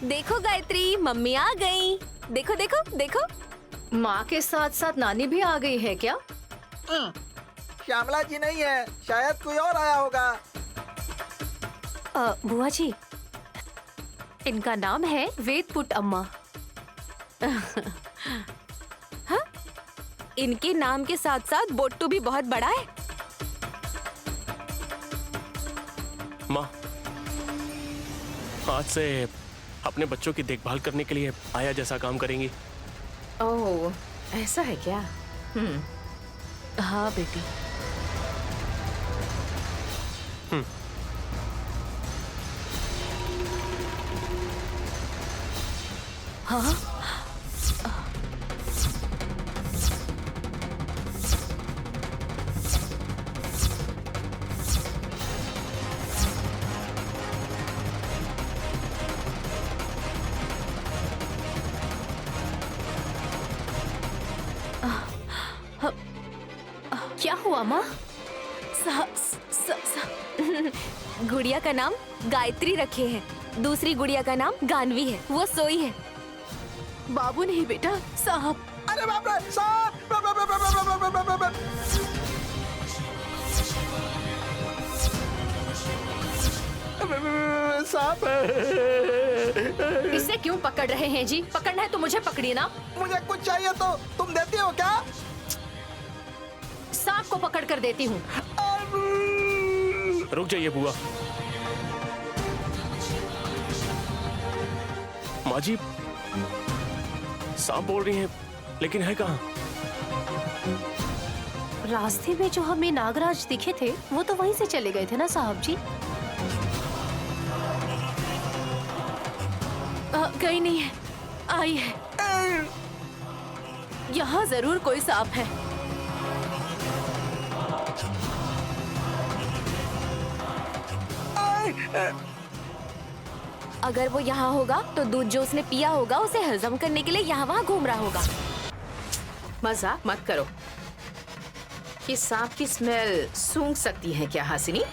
देखो गायत्री, मम्मी आ गई। देखो देखो देखो। माँ के साथ साथ नानी भी आ गई है क्या? श्यामला जी नहीं है, शायद कोई और आया होगा। बुआ जी, इनका नाम है वेदपुट अम्मा। हाँ? इनके नाम के साथ साथ बोट्टू भी बहुत बड़ा है। माँ, आज से अपने बच्चों की देखभाल करने के लिए आया जैसा काम करेंगी। ओह, ऐसा है क्या? हाँ बेटी। हाँ? क्या हुआ माँ? गुड़िया का नाम गायत्री रखे हैं, दूसरी गुड़िया का नाम गानवी है, वो सोई है। बाबू नहीं बेटा, साहब। अरे बाप रे, सांप! सांप! इसे क्यों पकड़ रहे हैं जी? पकड़ना है तो मुझे पकड़िए ना। मुझे कुछ चाहिए तो तुम देती हो क्या? सांप को पकड़ कर देती हूँ। रुक जाइए बुआ। माँ जी, सांप बोल रही हैं, लेकिन है कहाँ? रास्ते में जो हमें नागराज दिखे थे, वो तो वहीं से चले गए थे ना साहब जी। कहीं नहीं है, आई है। यहाँ जरूर कोई सांप है। अगर वो यहाँ होगा तो दूध जो उसने पिया होगा उसे हजम करने के लिए यहाँ वहाँ घूम रहा होगा। मजाक मत करो। ये सांप की स्मेल सूंघ सकती है क्या हासिनी?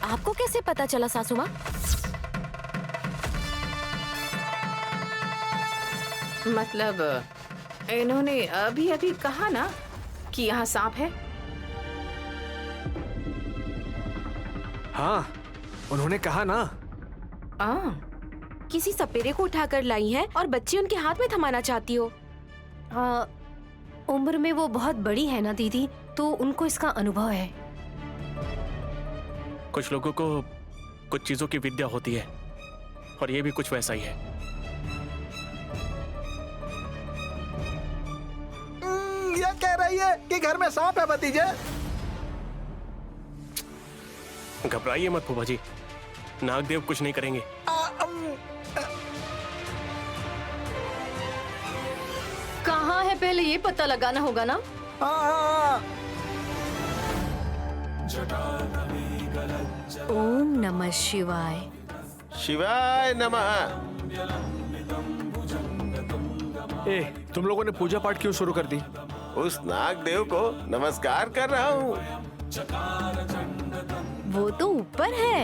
आपको कैसे पता चला सासू माँ? मतलब इन्होंने अभी अभी कहा ना कि यहाँ सांप है। हाँ, उन्होंने कहा ना। किसी सपेरे को उठाकर लाई हैं और बच्ची उनके हाथ में थमाना चाहती हो। उम्र में वो बहुत बड़ी है ना दीदी, तो उनको इसका अनुभव है। कुछ लोगों को कुछ चीजों की विद्या होती है, और ये भी कुछ वैसा ही है। ये कह रही है कि घर में सांप है भतीजे। घबराइए मत फूफा जी, नागदेव कुछ नहीं करेंगे। कहाँ है पहले ये पता लगाना होगा ना। हाँ। ओम नमः शिवाय। शिवाय नमः। ए, तुम लोगों ने पूजा पाठ क्यों शुरू कर दी? उस नागदेव को नमस्कार कर रहा हूँ। वो तो ऊपर है।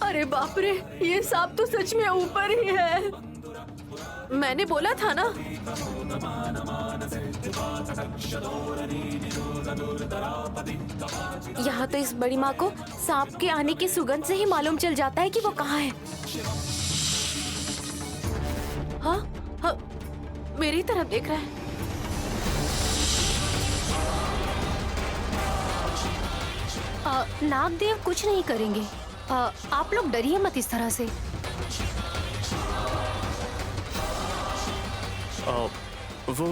अरे बाप रे, ये सांप तो सच में ऊपर ही है। मैंने बोला था ना। यहाँ तो इस बड़ी माँ को सांप के आने की सुगंध से ही मालूम चल जाता है कि वो कहाँ है। हाँ, हाँ, मेरी तरफ देख रहा है। नागदेव कुछ नहीं करेंगे। आप लोग डरिए मत इस तरह से। वो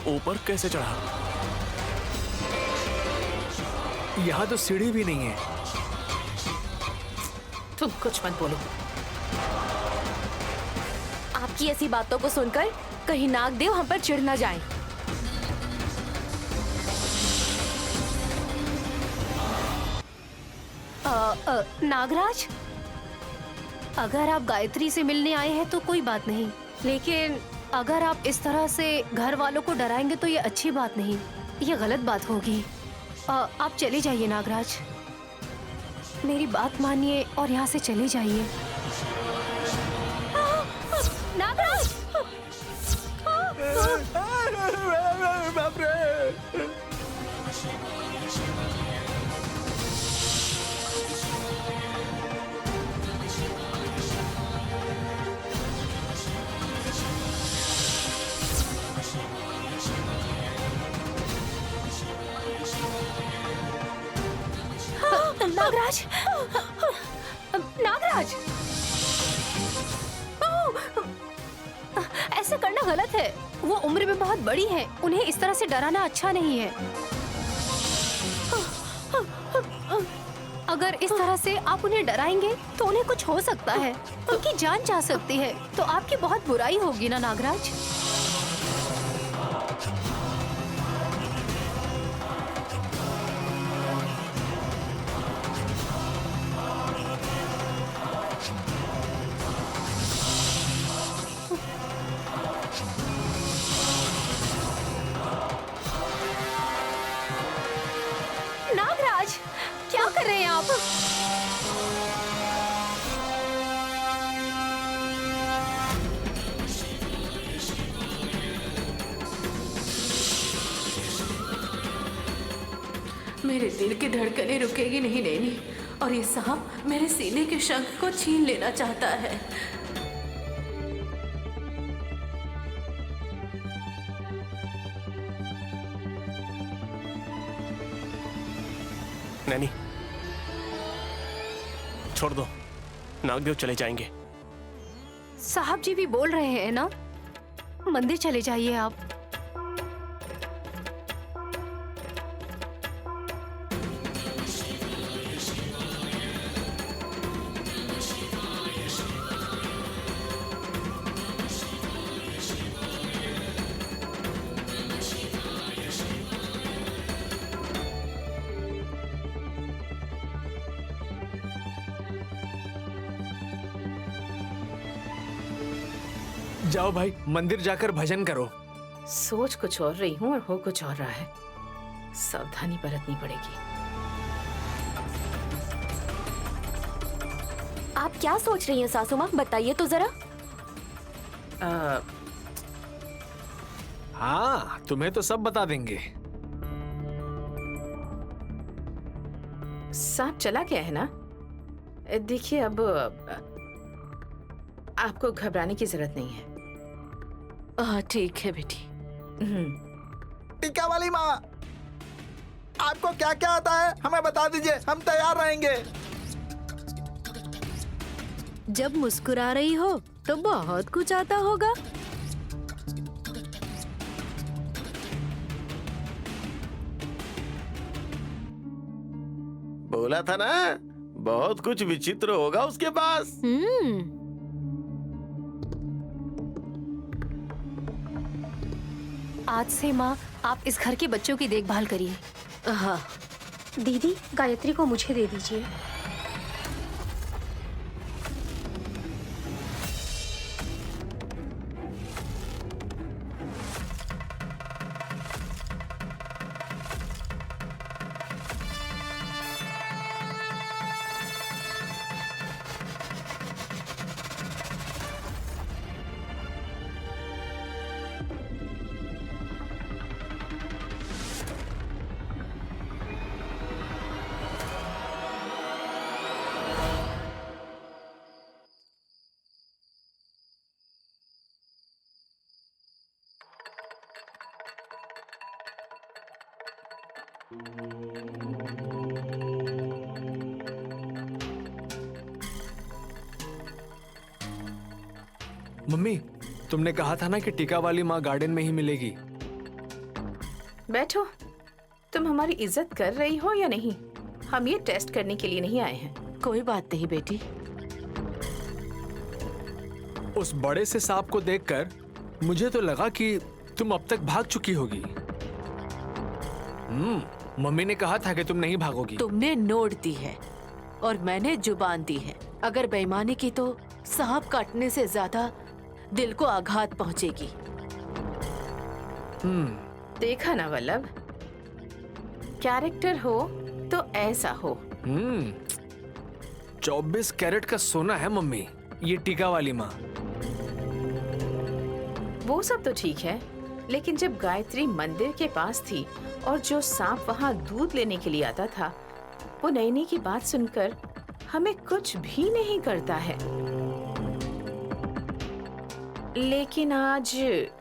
ऊपर कैसे चढ़ा? यहाँ तो सीढ़ी भी नहीं है। तुम कुछ मत बोलो। आपकी ऐसी बातों को सुनकर कहीं नागदेव हम पर चिढ़ न जाएं। नागराज, अगर आप गायत्री से मिलने आए हैं तो कोई बात नहीं, लेकिन अगर आप इस तरह से घर वालों को डराएंगे तो ये अच्छी बात नहीं, ये गलत बात होगी। आप चले जाइए नागराज, मेरी बात मानिए और यहाँ से चले जाइए। नागराज! बाप रे! नागराज! नागराज! ऐसा करना गलत है। वो उम्र में बहुत बड़ी है, उन्हें इस तरह से डराना अच्छा नहीं है। अगर इस तरह से आप उन्हें डराएंगे तो उन्हें कुछ हो सकता है, उनकी जान जा सकती है, तो आपकी बहुत बुराई होगी ना नागराज। नागराज, क्या कर रहे हैं आप? मेरे दिल की धड़कनें रुकेगी नहीं नैनी, और ये सांप मेरे सीने के शंख को छीन लेना चाहता है। नैनी, छोड़ दो, नागदेव चले जाएंगे। साहब जी भी बोल रहे हैं ना, मंदिर चले जाइए आप। जाओ भाई, मंदिर जाकर भजन करो। सोच कुछ और रही हूँ और हो कुछ और रहा है। सावधानी बरतनी पड़ेगी। आप क्या सोच रही हैं सासू माँ, बताइए तो जरा। हाँ, तुम्हें तो सब बता देंगे। सांप चला गया है ना। देखिए, अब आपको घबराने की जरूरत नहीं है। ठीक है बेटी। टीका वाली माँ, आपको क्या क्या आता है हमें बता दीजिए, हम तैयार रहेंगे। जब मुस्कुरा रही हो तो बहुत कुछ आता होगा। बोला था ना, बहुत कुछ विचित्र होगा उसके पास। आज से माँ, आप इस घर के बच्चों की देखभाल करिए। हाँ, दीदी, गायत्री को मुझे दे दीजिए। मम्मी, तुमने कहा था ना कि टीका वाली माँ गार्डन में ही मिलेगी। बैठो। तुम हमारी इज्जत कर रही हो या नहीं? हम ये टेस्ट करने के लिए नहीं आए हैं। कोई बात नहीं बेटी। उस बड़े से सांप को देखकर मुझे तो लगा कि तुम अब तक भाग चुकी होगी। मम्मी ने कहा था कि तुम नहीं भागोगी। तुमने नोट दी है और मैंने जुबान दी है। अगर बेईमानी की तो सांप काटने से ज्यादा दिल को आघात पहुंचेगी। देखा ना वल्लभ, कैरेक्टर हो तो ऐसा हो। 24 कैरेट का सोना है मम्मी, ये टीका वाली माँ। वो सब तो ठीक है, लेकिन जब गायत्री मंदिर के पास थी और जो सांप वहाँ दूध लेने के लिए आता था, वो नैनी की बात सुनकर हमें कुछ भी नहीं करता है। लेकिन आज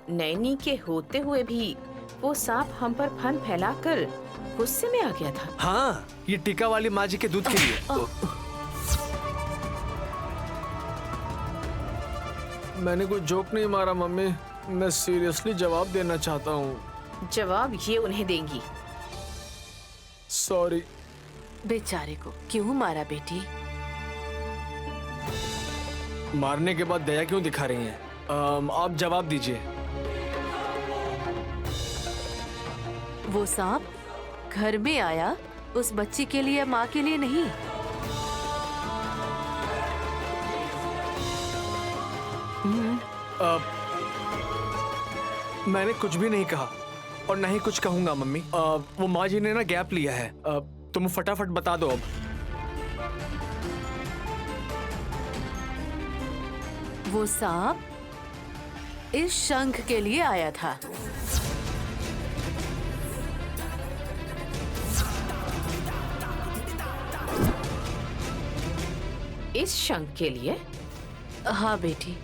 नैनी के होते हुए भी वो सांप हम पर फन फैलाकर गुस्से में आ गया था। हाँ, ये टीका वाली माँ जी के दूध के लिए। मैंने कोई जोक नहीं मारा मम्मी, मैं सीरियसली जवाब देना चाहता हूँ। जवाब ये उन्हें देंगी। सॉरी। बेचारे को क्यों मारा बेटी? मारने के बाद दया क्यों दिखा रही हैं? आप जवाब दीजिए। वो सांप घर में आया उस बच्ची के लिए, माँ के लिए नहीं। मैंने कुछ भी नहीं कहा और ना ही कुछ कहूंगा मम्मी। वो माँ जी ने ना गैप लिया है। तुम फटाफट बता दो अब। वो सांप इस शंख के लिए आया था। इस शंख के लिए? हाँ बेटी।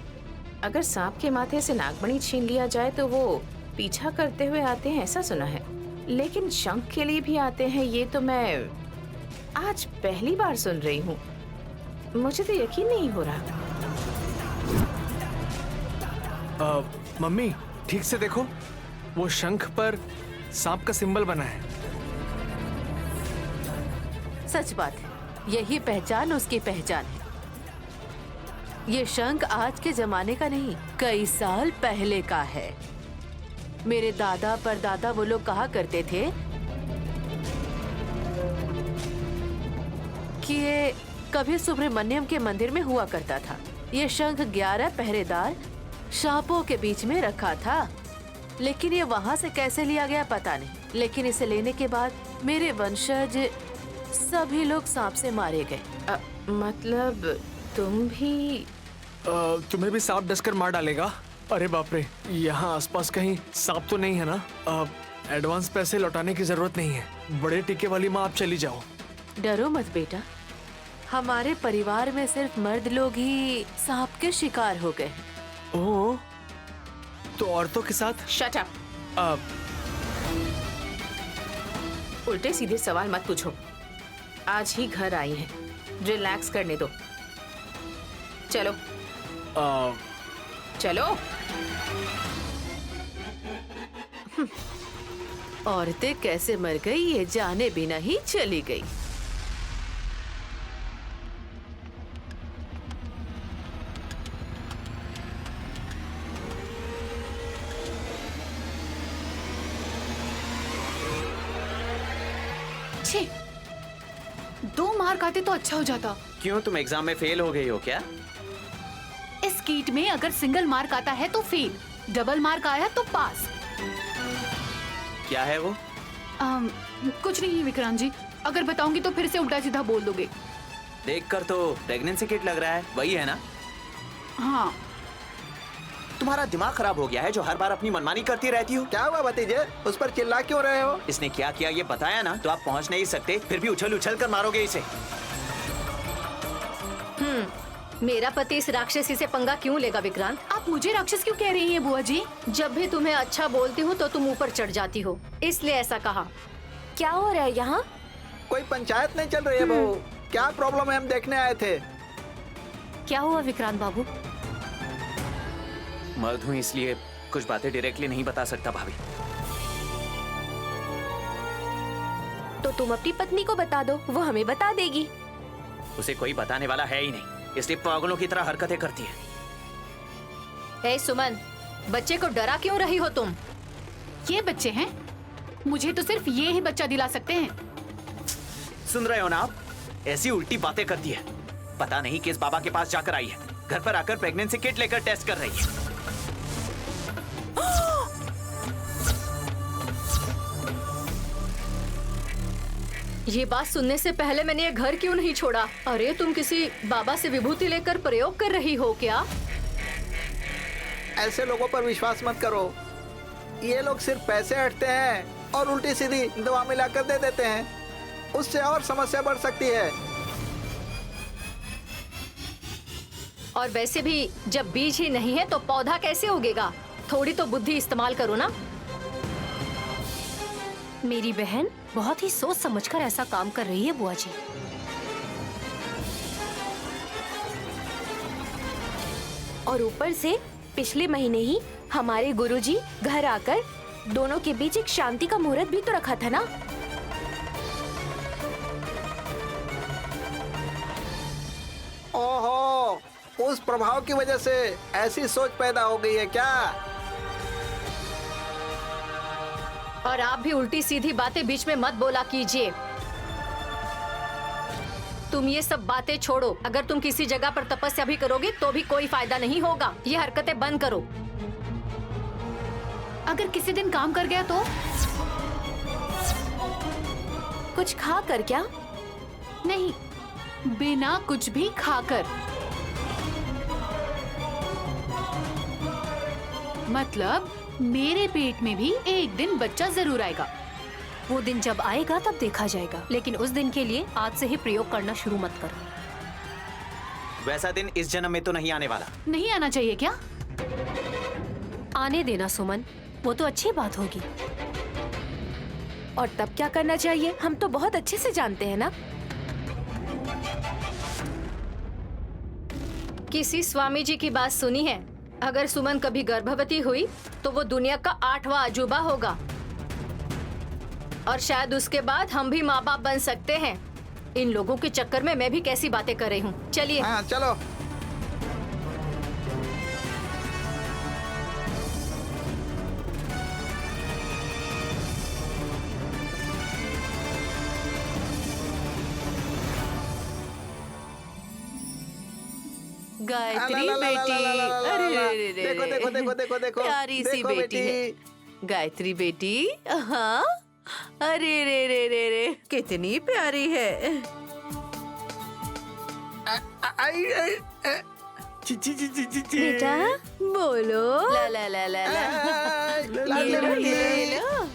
अगर सांप के माथे से नागमणि छीन लिया जाए तो वो पीछा करते हुए आते हैं, ऐसा सुना है। लेकिन शंख के लिए भी आते हैं, ये तो मैं आज पहली बार सुन रही हूँ। मुझे तो यकीन नहीं हो रहा। मम्मी ठीक से देखो, वो शंख पर सांप का सिंबल बना है। सच बात है, यही पहचान उसकी पहचान है। ये शंख आज के जमाने का नहीं, कई साल पहले का है। मेरे दादा परदादा वो लोग कहा करते थे कि ये कभी सुब्रमण्यम के मंदिर में हुआ करता था। ये शंख 11 पहरेदार सांपों के बीच में रखा था, लेकिन ये वहां से कैसे लिया गया पता नहीं। लेकिन इसे लेने के बाद मेरे वंशज सभी लोग सांप से मारे गए। मतलब तुम भी? तुम्हें भी सांप डसकर मार डालेगा? अरे बाप रे, यहाँ आसपास कहीं सांप तो नहीं है ना? एडवांस पैसे लौटाने की जरूरत नहीं है। बड़े टीके वाली माँ, आप चली जाओ। डरो मत बेटा, हमारे परिवार में सिर्फ मर्द लोग ही सांप के शिकार हो गए हैं। ओह, तो औरतों के साथ? Shut up. उल्टे सीधे सवाल मत पूछो। आज ही घर आई हैं, रिलैक्स करने दो। चलो चलो। औरतें कैसे मर गई ये जाने बिना ही चली गई। छे, 2 मार खाते तो अच्छा हो जाता। क्यों, तुम एग्जाम में फेल हो गई हो क्या? इस कीट में अगर सिंगल मार्क आता है तो फेल, डबल मार्क आया तो पास। क्या है वो? कुछ नहीं है विक्रांत जी, अगर बताऊंगी तो फिर से उल्टा सीधा बोल दोगे। देखकर तो प्रेगनेंसी किट लग रहा है, वही है ना? हाँ। तुम्हारा दिमाग खराब हो गया है जो हर बार अपनी मनमानी करती रहती हो। क्या हुआ भतीजे, उस पर चिल्ला क्यों रहे हो? इसने क्या किया ये बताया ना तो आप पहुंच नहीं सकते, फिर भी उछल उछल कर मारोगे इसे। मेरा पति इस राक्षसी से पंगा क्यों लेगा विक्रांत? आप मुझे राक्षस क्यों कह रही हैं बुआ जी? जब भी तुम्हें अच्छा बोलती हूँ तो तुम ऊपर चढ़ जाती हो, इसलिए ऐसा कहा। क्या हो रहा है यहाँ? कोई पंचायत नहीं चल रही है बहू? क्या प्रॉब्लम है, हम देखने आए थे। क्या हुआ विक्रांत बाबू? मर्द हूँ इसलिए कुछ बातें डायरेक्टली नहीं बता सकता भाभी। तो तुम अपनी पत्नी को बता दो, वो हमें बता देगी। उसे कोई बताने वाला है ही नहीं, इसलिए पागलों की तरह हरकतें करती है। ए सुमन, बच्चे को डरा क्यों रही हो तुम? ये बच्चे हैं, मुझे तो सिर्फ ये ही बच्चा दिला सकते हैं। सुन रहे हो ना आप? ऐसी उल्टी बातें करती है। पता नहीं किस बाबा के पास जाकर आई है। घर पर आकर प्रेगनेंसी किट लेकर टेस्ट कर रही है। ये बात सुनने से पहले मैंने ये घर क्यों नहीं छोड़ा? अरे तुम किसी बाबा से विभूति लेकर प्रयोग कर रही हो क्या? ऐसे लोगों पर विश्वास मत करो। ये लोग सिर्फ पैसे हटते हैं और उल्टी सीधी दवा मिलाकर दे देते हैं। उससे और समस्या बढ़ सकती है। और वैसे भी जब बीज ही नहीं है तो पौधा कैसे उगेगा? थोड़ी तो बुद्धि इस्तेमाल करो ना। मेरी बहन बहुत ही सोच समझकर ऐसा काम कर रही है बुआ जी। और ऊपर से पिछले महीने ही हमारे गुरुजी घर आकर दोनों के बीच एक शांति का मुहूर्त भी तो रखा था ना। ओहो, उस प्रभाव की वजह से ऐसी सोच पैदा हो गई है क्या? और आप भी उल्टी सीधी बातें बीच में मत बोला कीजिए। तुम ये सब बातें छोड़ो। अगर तुम किसी जगह पर तपस्या भी करोगे तो भी कोई फायदा नहीं होगा। ये हरकतें बंद करो। अगर किसी दिन काम कर गया तो? कुछ खा कर क्या? नहीं, बिना कुछ भी खाकर। मतलब मेरे पेट में भी एक दिन बच्चा जरूर आएगा। वो दिन जब आएगा तब देखा जाएगा, लेकिन उस दिन के लिए आज से ही प्रयोग करना शुरू मत करो। वैसा दिन इस जन्म में तो नहीं आने वाला। नहीं आना चाहिए क्या? आने देना सुमन, वो तो अच्छी बात होगी। और तब क्या करना चाहिए हम तो बहुत अच्छे से जानते हैं ना। किसी स्वामी जी की बात सुनी है? अगर सुमन कभी गर्भवती हुई तो वो दुनिया का 8वां अजूबा होगा। और शायद उसके बाद हम भी माँ बाप बन सकते हैं। इन लोगों के चक्कर में मैं भी कैसी बातें कर रही हूँ। चलिए। हाँ चलो। गायत्री ला, ला, ला, ला, बेटी, ला, ला, ला, ला, अरे ला, रे रे रे देखो, रे। देखो, देखो, देखो, देखो, प्यारी सी देखो, बेटी है गायत्री बेटी। हाँ, अरे रे रे रे रे, कितनी प्यारी है। बेटा बोलो। ला ला ला ला ला, लाडली ये लो, बेटी। ये लो।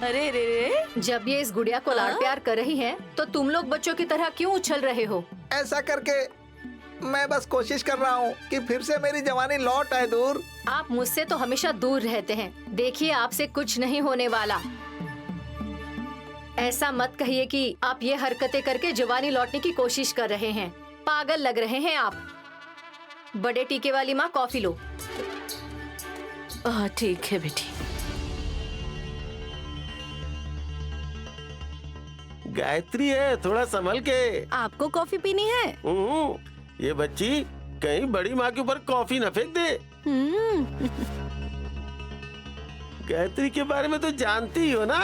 अरे रे रे, जब ये इस गुड़िया को लाड प्यार कर रही है तो तुम लोग बच्चों की तरह क्यों उछल रहे हो? ऐसा करके मैं बस कोशिश कर रहा हूँ कि फिर से मेरी जवानी लौट आए दूर। आप मुझसे तो हमेशा दूर रहते हैं। देखिए, आपसे कुछ नहीं होने वाला। ऐसा मत कहिए कि आप ये हरकतें करके जवानी लौटने की कोशिश कर रहे हैं। पागल लग रहे हैं आप। बड़े टीके वाली माँ, कॉफी लो। ठीक है बेटी। गायत्री है, थोड़ा संभल के। आपको कॉफी पीनी है? ये बच्ची कहीं बड़ी माँ के ऊपर कॉफी न फेंक दे। गायत्री के बारे में तो जानती ही हो ना।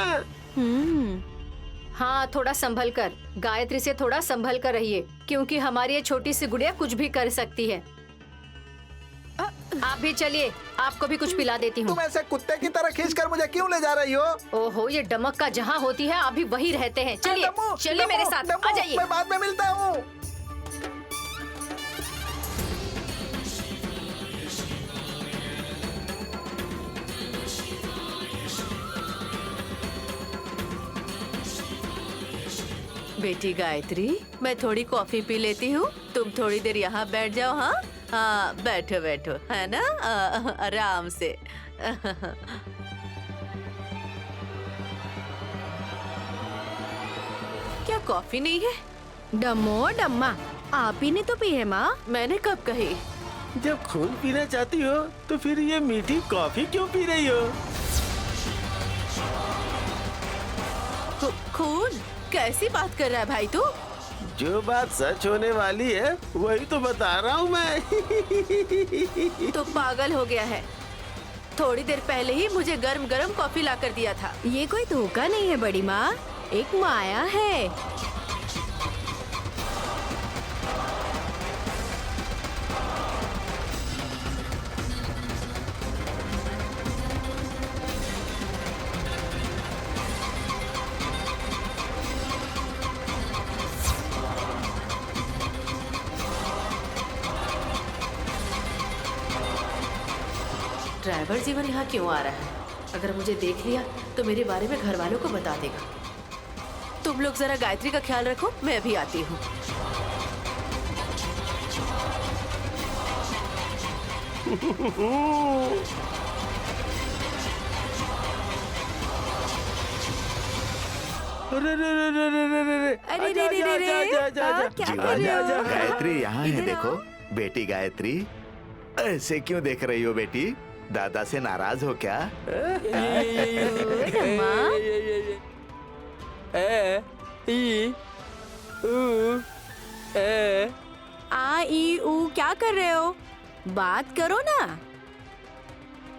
हाँ, थोड़ा संभल कर। गायत्री से थोड़ा संभल कर रहिए, क्योंकि हमारी ये छोटी सी गुड़िया कुछ भी कर सकती है। आप भी चलिए, आपको भी कुछ पिला देती हूँ। तुम ऐसे कुत्ते की तरह खींचकर मुझे क्यों ले जा रही हो? ओहो, ये डमक का जहाँ होती है आप भी वही रहते हैं। चलिए डम्मू, चलिए मेरे साथ, डम्मू, आ जाइए। मैं बाद में मिलता हूँ। बेटी गायत्री, मैं थोड़ी कॉफी पी लेती हूँ। तुम थोड़ी देर यहाँ बैठ जाओ। हाँ हाँ, बैठो बैठो, है ना, आराम से। क्या कॉफी नहीं है? डम्मो डम्मा, आप ही ने तो पी है माँ। मैंने कब कही? जब खून पीना चाहती हो तो फिर ये मीठी कॉफी क्यों पी रही हो? खून? कैसी बात कर रहा है भाई तू? जो बात सच होने वाली है वही तो बता रहा हूँ मैं। तो पागल हो गया है। थोड़ी देर पहले ही मुझे गरम गरम कॉफी ला कर दिया था। ये कोई धोखा नहीं है बड़ी माँ, एक माया है। ड्राइवर जीवन यहाँ क्यों आ रहा है? अगर मुझे देख लिया तो मेरे बारे में घर वालों को बता देगा। तुम लोग जरा गायत्री का ख्याल रखो, मैं अभी आती हूँ। अरे रे रे रे रे रे रे रे। अरे रे रे रे रे। जा, जा, जा, जा। क्या जीवन, कर रहे हो? गायत्री यहाँ है, इधर देखो। आओ। बेटी गायत्री, ऐसे क्यों देख रही हो बेटी? दादा से नाराज हो क्या? आ ई ऊ क्या कर रहे हो? बात करो ना।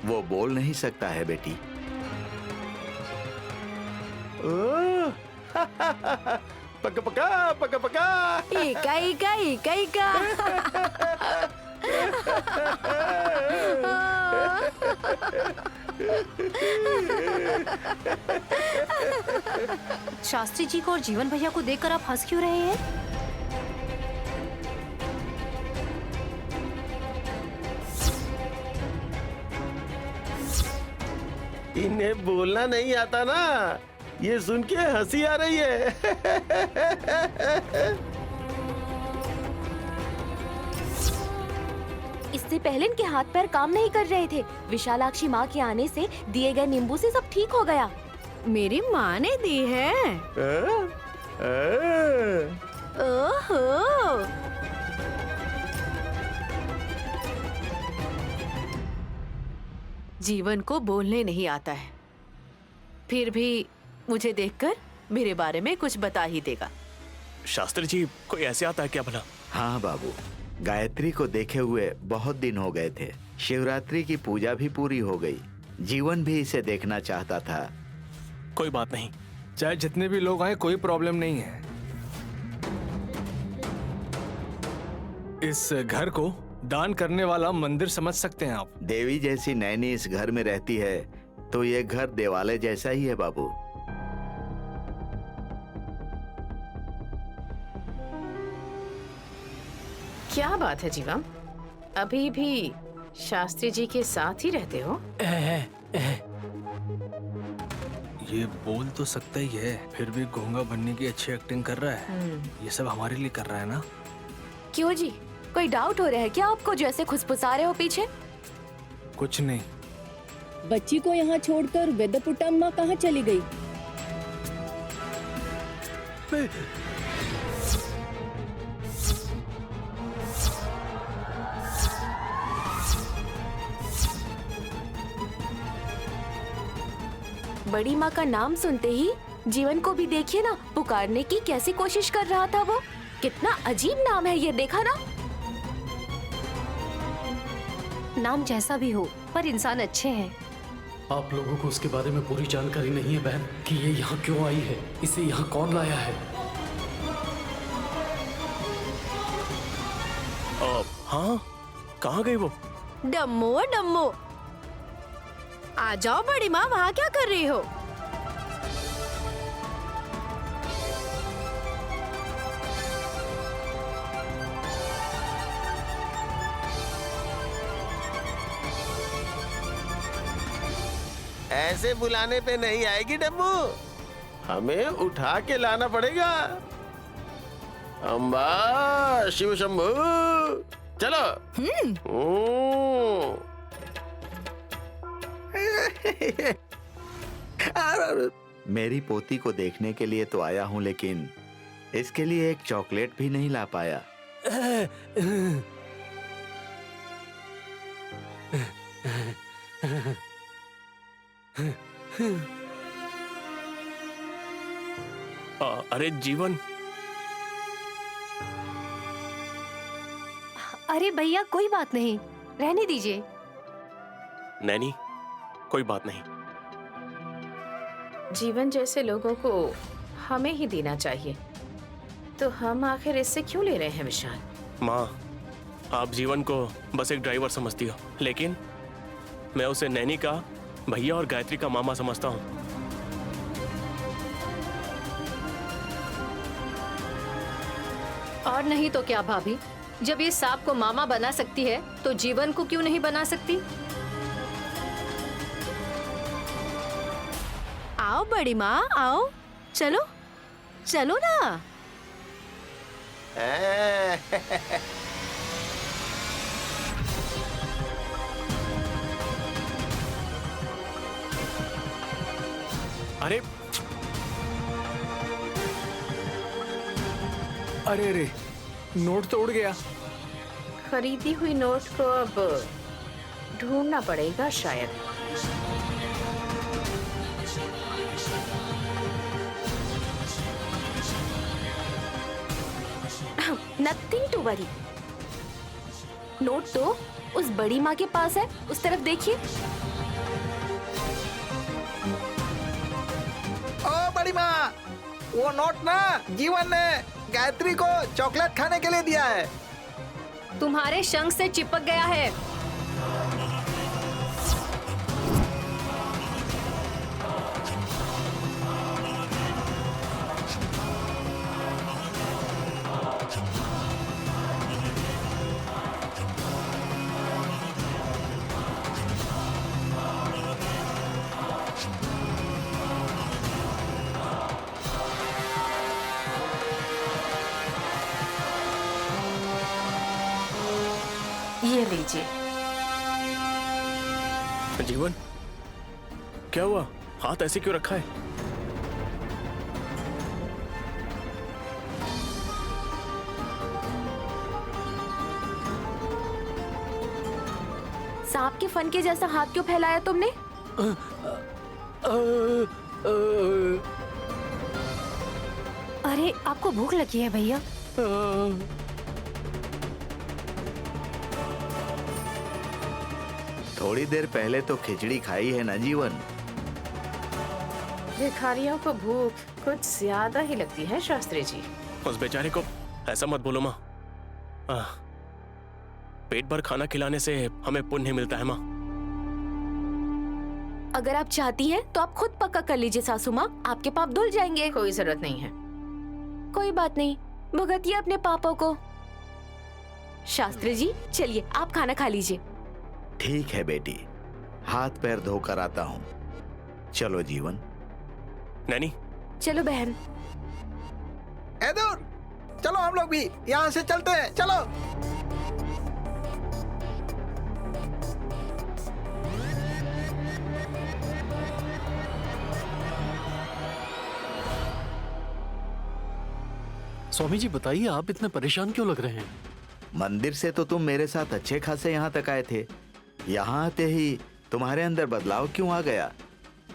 वो बोल नहीं सकता है बेटी। पका पका पका पका। इका इका इका इका। शास्त्री जी को और जीवन भैया को देखकर आप हंस क्यों रहे हैं? इन्हें बोलना नहीं आता ना, ये सुन के हंसी आ रही है। इससे पहले इनके हाथ पैर काम नहीं कर रहे थे। विशालाक्षी माँ के आने से दिए गए नींबू से सब ठीक हो गया। मेरी माँ ने दी है। ओहो। जीवन को बोलने नहीं आता है, फिर भी मुझे देखकर मेरे बारे में कुछ बता ही देगा। शास्त्री जी, कोई ऐसे आता है क्या भला? हाँ बाबू, गायत्री को देखे हुए बहुत दिन हो गए थे। शिवरात्रि की पूजा भी पूरी हो गई। जीवन भी इसे देखना चाहता था। कोई बात नहीं। चाहे जितने भी लोग आए कोई प्रॉब्लम नहीं है। इस घर को दान करने वाला मंदिर समझ सकते हैं आप। देवी जैसी नैनी इस घर में रहती है तो ये घर देवालय जैसा ही है बाबू। क्या बात है जीवम, अभी भी शास्त्री जी के साथ ही रहते हो? ये बोल तो सकता ही है, फिर भी गूंगा बनने की अच्छी एक्टिंग कर रहा है। ये सब हमारे लिए कर रहा है ना? क्यों जी, कोई डाउट हो रहा है क्या आपको जो ऐसे खुसफुसा रहे हो पीछे? कुछ नहीं। बच्ची को यहाँ छोड़कर वेदपुट्टम्मा कहाँ चली गई? बड़ी माँ का नाम सुनते ही जीवन को भी देखिए ना, पुकारने की कैसी कोशिश कर रहा था वो। कितना अजीब नाम है ये, देखा ना? नाम जैसा भी हो, पर इंसान अच्छे हैं। आप लोगों को उसके बारे में पूरी जानकारी नहीं है बहन, कि ये यहाँ क्यों आई है, इसे यहाँ कौन लाया है? हाँ, कहाँ गई वो? डम्मो डम्मो, आ जाओ बड़ी माँ, वहाँ क्या कर रही हो? ऐसे बुलाने पे नहीं आएगी डब्बू, हमें उठा के लाना पड़ेगा। अम्बा शिव शंभू, चलो। मेरी पोती को देखने के लिए तो आया हूँ, लेकिन इसके लिए एक चॉकलेट भी नहीं ला पाया। अरे जीवन, अरे भैया कोई बात नहीं, रहने दीजिए। नैनी, कोई बात नहीं। जीवन जैसे लोगों को हमें ही देना चाहिए, तो हम आखिर इससे क्यों ले रहे हैं विशाल? माँ, आप जीवन को बस एक ड्राइवर समझती हो, लेकिन मैं उसे नैनी का भैया और गायत्री का मामा समझता हूँ। और नहीं तो क्या भाभी, जब ये सांप को मामा बना सकती है तो जीवन को क्यों नहीं बना सकती? आओ बड़ी माँ, आओ, चलो चलो ना। अरे अरे अरे, नोट तो उड़ गया। खरीदी हुई नोट को अब ढूंढना पड़ेगा शायद। Nothing to worry. नोट तो उस बड़ी माँ के पास है, उस तरफ देखिए। ओ बड़ी माँ, वो नोट ना जीवन ने गायत्री को चॉकलेट खाने के लिए दिया है। तुम्हारे शंख से चिपक गया है। ये लीजिए। जीवन, क्या हुआ? हाथ ऐसे क्यों रखा है? सांप के फन के जैसा हाथ क्यों फैलाया तुमने? अरे आपको भूख लगी है भैया? थोड़ी देर पहले तो खिचड़ी खाई है ना जीवन। भिखारियों को भूख कुछ ज्यादा ही लगती है शास्त्री जी। उस बेचारे को ऐसा मत बोलो माँ। पेट भर खाना खिलाने से हमें पुण्य मिलता है माँ। अगर आप चाहती हैं तो आप खुद पक्का कर लीजिए सासू माँ, आपके पाप धुल जाएंगे। कोई जरूरत नहीं है। कोई बात नहीं, भुगतिए अपने पापों को। शास्त्री जी चलिए, आप खाना खा लीजिए। ठीक है बेटी, हाथ पैर धोकर आता हूँ। चलो जीवन। नैनी, चलो बहन। दूर चलो, हम लोग भी यहाँ से चलते हैं, चलो। स्वामी जी बताइए, आप इतने परेशान क्यों लग रहे हैं? मंदिर से तो तुम मेरे साथ अच्छे खासे यहाँ तक आए थे, यहाँ आते ही तुम्हारे अंदर बदलाव क्यों आ गया?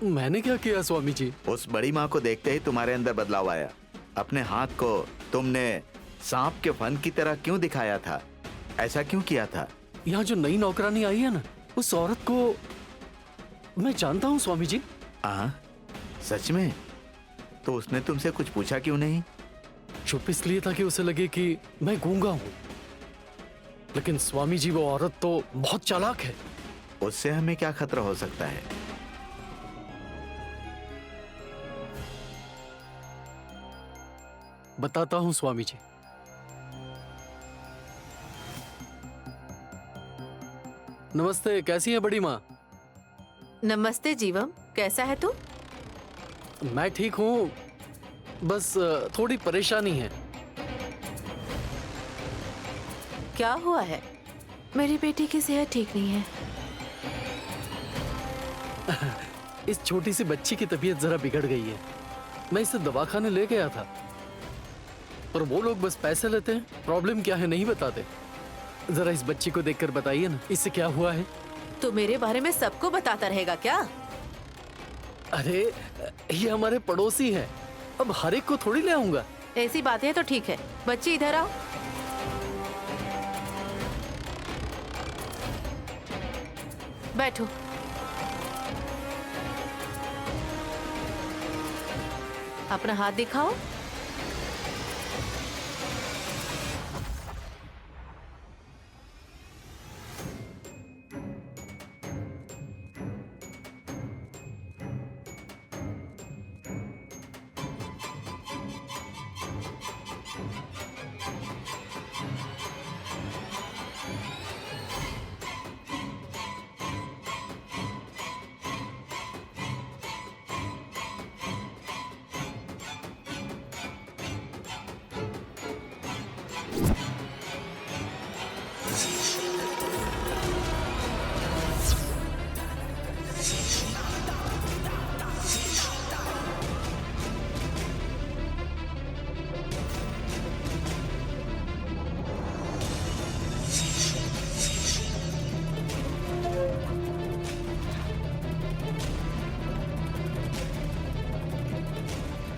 मैंने क्या किया स्वामी जी? उस बड़ी माँ को देखते ही तुम्हारे अंदर बदलाव आया। अपने हाथ को तुमने सांप के फन की तरह क्यों दिखाया था? ऐसा क्यों किया था? यहाँ जो नई नौकरानी आई है ना, उस औरत को मैं जानता हूँ स्वामी जी। सच में? तो उसने तुमसे कुछ पूछा क्यों नहीं? चुप इसलिए था कि उसे लगे कि मैं गूंगा हूँ। लेकिन स्वामी जी वो औरत तो बहुत चालाक है। उससे हमें क्या खतरा हो सकता है? बताता हूँ स्वामी जी। नमस्ते, कैसी है बड़ी माँ? नमस्ते जीवम, कैसा है तू? मैं ठीक हूँ, बस थोड़ी परेशानी है। क्या हुआ है? मेरी बेटी की सेहत ठीक नहीं है। इस छोटी सी बच्ची की तबीयत जरा बिगड़ गई है। मैं इसे दवाखाने ले गया था, पर वो लोग बस पैसे लेते हैं, प्रॉब्लम क्या है नहीं बताते। जरा इस बच्ची को देखकर बताइए ना, इससे क्या हुआ है? तू मेरे बारे में सबको बताता रहेगा क्या? अरे ये हमारे पड़ोसी हैं, अब हर एक को थोड़ी ले आऊंगा। ऐसी बात है तो ठीक है, बच्ची इधर आओ। बैठो। अपना हाथ दिखाओ।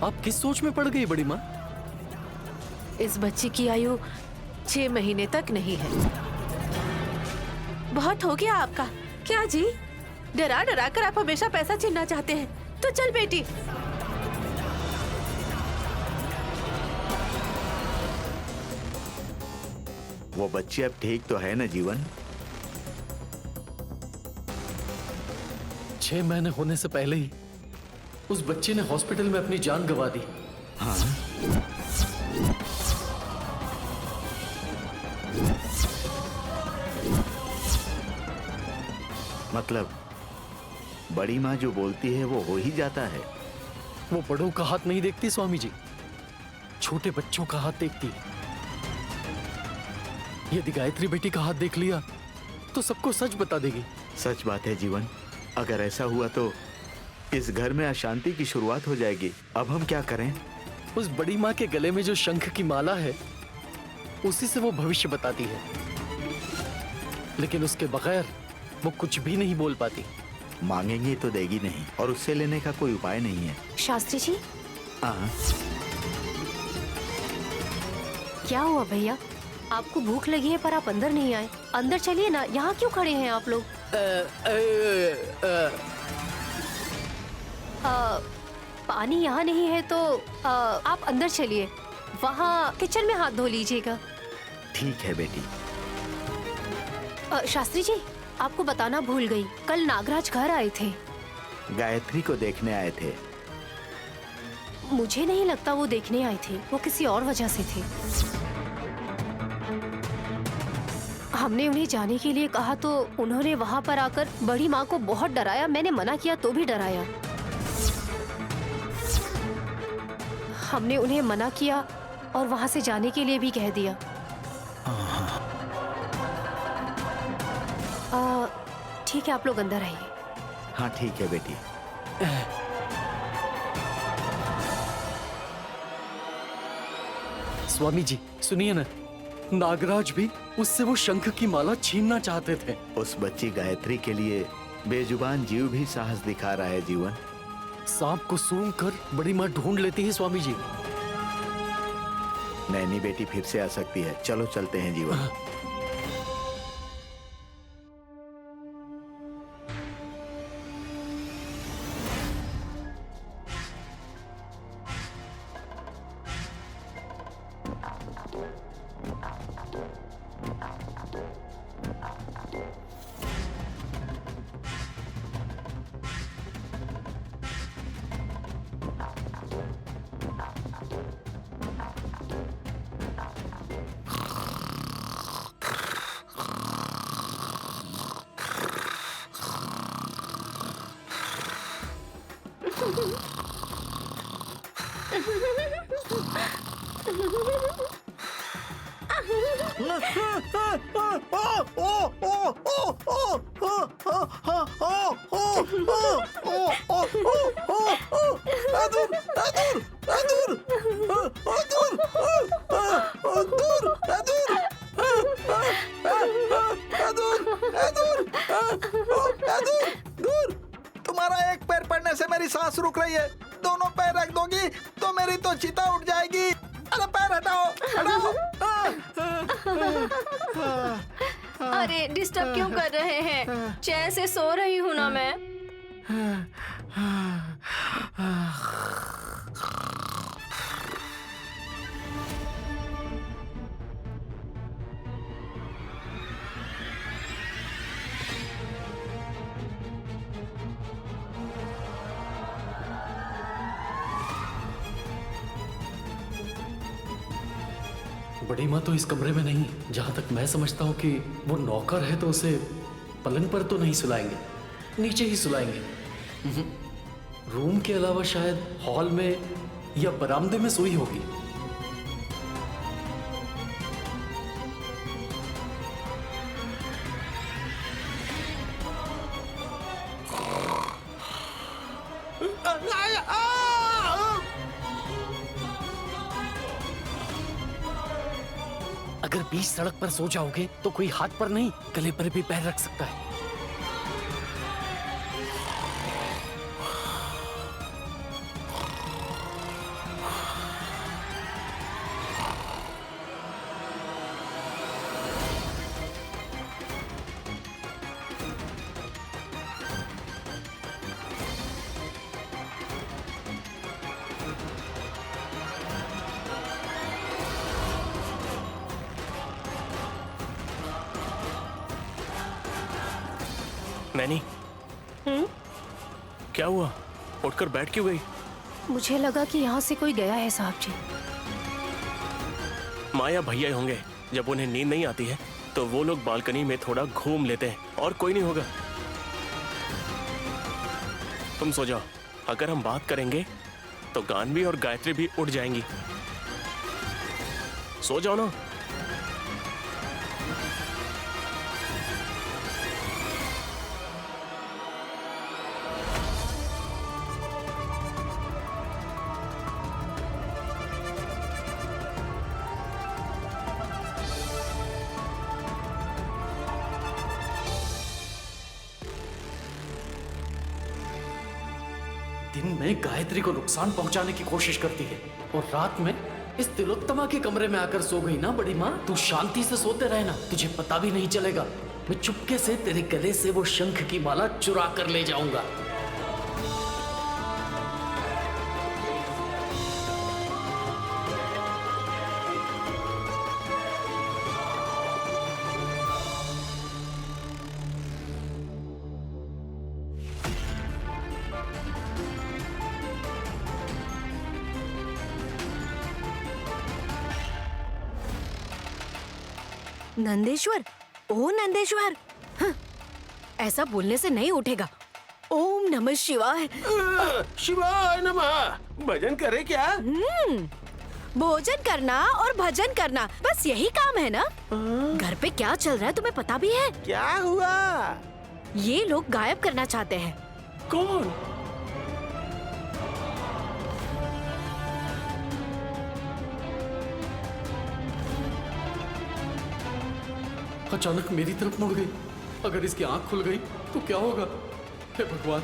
आप किस सोच में पड़ गई बड़ी माँ? इस बच्ची की आयु 6 महीने तक नहीं है। बहुत हो गया आपका। क्या जी, डरा डरा कर आप हमेशा पैसा छीनना चाहते हैं? तो चल बेटी। वो बच्ची अब ठीक तो है ना जीवन? 6 महीने होने से पहले ही उस बच्चे ने हॉस्पिटल में अपनी जान गंवा दी। हाँ? मतलब बड़ी माँ जो बोलती है वो हो ही जाता है। वो बड़ों का हाथ नहीं देखती स्वामी जी, छोटे बच्चों का हाथ देखती है। यदि गायत्री बेटी का हाथ देख लिया तो सबको सच बता देगी। सच बात है जीवन, अगर ऐसा हुआ तो इस घर में अशांति की शुरुआत हो जाएगी। अब हम क्या करें? उस बड़ी माँ के गले में जो शंख की माला है उसी से वो भविष्य बताती है, लेकिन उसके बगैर वो कुछ भी नहीं बोल पाती। मांगेंगे तो देगी नहीं और उससे लेने का कोई उपाय नहीं है। शास्त्री जी, हाँ। क्या हुआ भैया? आपको भूख लगी है पर आप अंदर नहीं आए। अंदर चलिए ना, यहाँ क्यों खड़े हैं आप लोग? पानी यहाँ नहीं है तो आप अंदर चलिए, वहाँ किचन में हाथ धो लीजिएगा। ठीक है बेटी। शास्त्री जी, आपको बताना भूल गई, कल नागराज घर आए थे। गायत्री को देखने आए थे? मुझे नहीं लगता वो देखने आए थे, वो किसी और वजह से थे। हमने उन्हें जाने के लिए कहा तो उन्होंने वहाँ पर आकर बड़ी माँ को बहुत डराया। मैंने मना किया तो भी डराया। हमने उन्हें मना किया और वहाँ से जाने के लिए भी कह दिया। ठीक है, आप लोग अंदर आइए। हाँ ठीक है बेटी। स्वामी जी सुनिए ना, नागराज भी उससे वो शंख की माला छीनना चाहते थे। उस बच्ची गायत्री के लिए बेजुबान जीव भी साहस दिखा रहा है जीवन। सांप को सूंघ कर बड़ी माँ ढूंढ लेती है स्वामी जी। नैनी बेटी फिर से आ सकती है। चलो चलते हैं जीवन। तुम्हारा एक पैर पड़ने से मेरी सांस रुक रही है। दोनों पैर रख दोगी तो मेरी तो चिता उठ जाएगी। अरे पैर हटाओ, हटाओ। अरे डिस्टर्ब क्यों कर रहे हैं? चैन से सो रही हूँ ना मैं। बड़ी माँ तो इस कमरे में नहीं। जहाँ तक मैं समझता हूँ कि वो नौकर है तो उसे पलंग पर तो नहीं सुलाएंगे, नीचे ही सुलाएंगे। रूम के अलावा शायद हॉल में या बरामदे में सोई होगी। अगर बीच सड़क पर सो जाओगे तो कोई हाथ पर नहीं गले पर भी पैर रख सकता है। नैनी, क्या हुआ? उठकर बैठ क्यों गई? मुझे लगा कि यहाँ से कोई गया है साहब जी। माँ या भैया होंगे। जब उन्हें नींद नहीं आती है तो वो लोग बालकनी में थोड़ा घूम लेते हैं और कोई नहीं होगा। तुम सो जाओ। अगर हम बात करेंगे तो गानवी और गायत्री भी उठ जाएंगी। सो जाओ ना। दिन में गायत्री को नुकसान पहुंचाने की कोशिश करती है और रात में इस तिलोत्तमा के कमरे में आकर सो गई ना बड़ी माँ। तू शांति से सोते रहना, तुझे पता भी नहीं चलेगा। मैं चुपके से तेरे गले से वो शंख की माला चुरा कर ले जाऊंगा। नंदेश्वर, ओ नंदेश्वर, हाँ, ऐसा बोलने से नहीं उठेगा। ओम नमः शिवाय। शिवाय नमः। भजन करे क्या? भोजन करना और भजन करना, बस यही काम है ना? घर पे क्या चल रहा है तुम्हें पता भी है? क्या हुआ? ये लोग गायब करना चाहते हैं। कौन? अचानक मेरी तरफ मुड़ गई। अगर इसकी आंख खुल गई तो क्या होगा? हे भगवान।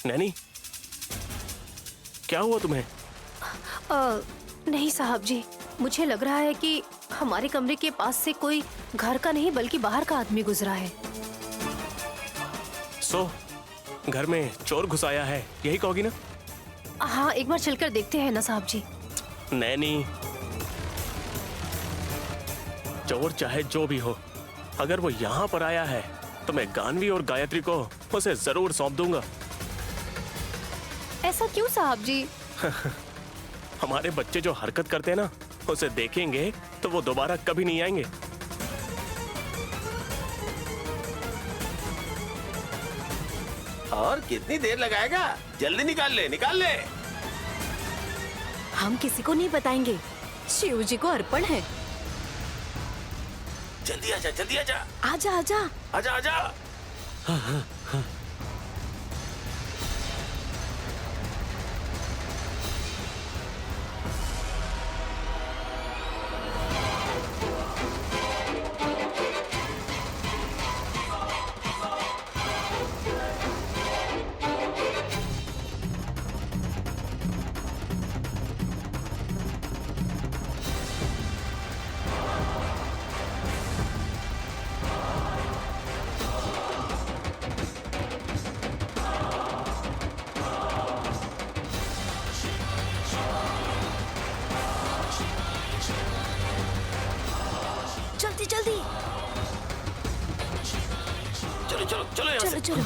नैनी, क्या हुआ तुम्हें? नहीं साहब जी, मुझे लग रहा है कि हमारे कमरे के पास से कोई घर का नहीं बल्कि बाहर का आदमी गुजरा है। सो घर में चोर घुस आया है, यही कहोगी ना? हाँ, एक बार चलकर देखते हैं ना साहब जी। नैनी, चोर चाहे जो भी हो, अगर वो यहाँ पर आया है तो मैं गानवी और गायत्री को उसे जरूर सौंप दूंगा। ऐसा क्यों साहब जी? हमारे बच्चे जो हरकत करते हैं ना, उसे देखेंगे तो वो दोबारा कभी नहीं आएंगे। और कितनी देर लगाएगा? जल्दी निकाल ले, निकाल ले। हम किसी को नहीं बताएंगे, शिव जी को अर्पण है। जल्दी आजा, जल्दी आजा। आजा आजा आजा आजा। जल्दी जल्दी चलो चलो चलो यहाँ चलो से। चलो।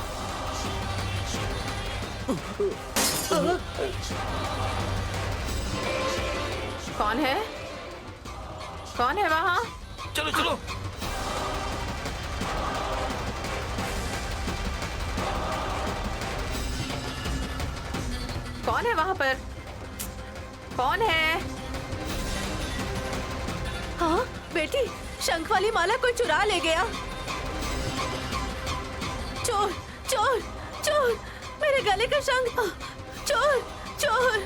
कौन है? कौन है वहाँ? चलो चलो। कौन है वहाँ पर? कौन है? हाँ बेटी, शंख वाली माला कोई चुरा ले गया। चोर चोर चोर, मेरे गले का शंख। चोर चोर।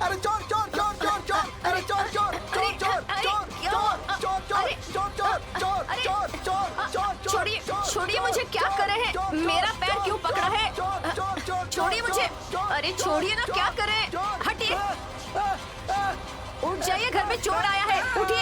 अरे चोर चोर चोर चोर चोर, अरे चोर चोर चोर चोर चोर चोर चोर चोर चोर चोर चोर चोर चोर। छोड़िए छोड़िए, मुझे क्या कर रहे हैं? मेरा पैर क्यों पकड़ा है? छोड़िए मुझे। अरे छोड़िए ना, क्या कर रहे हैं? हटिए, उठ जाइए, घर में चोर आया है। उठिए।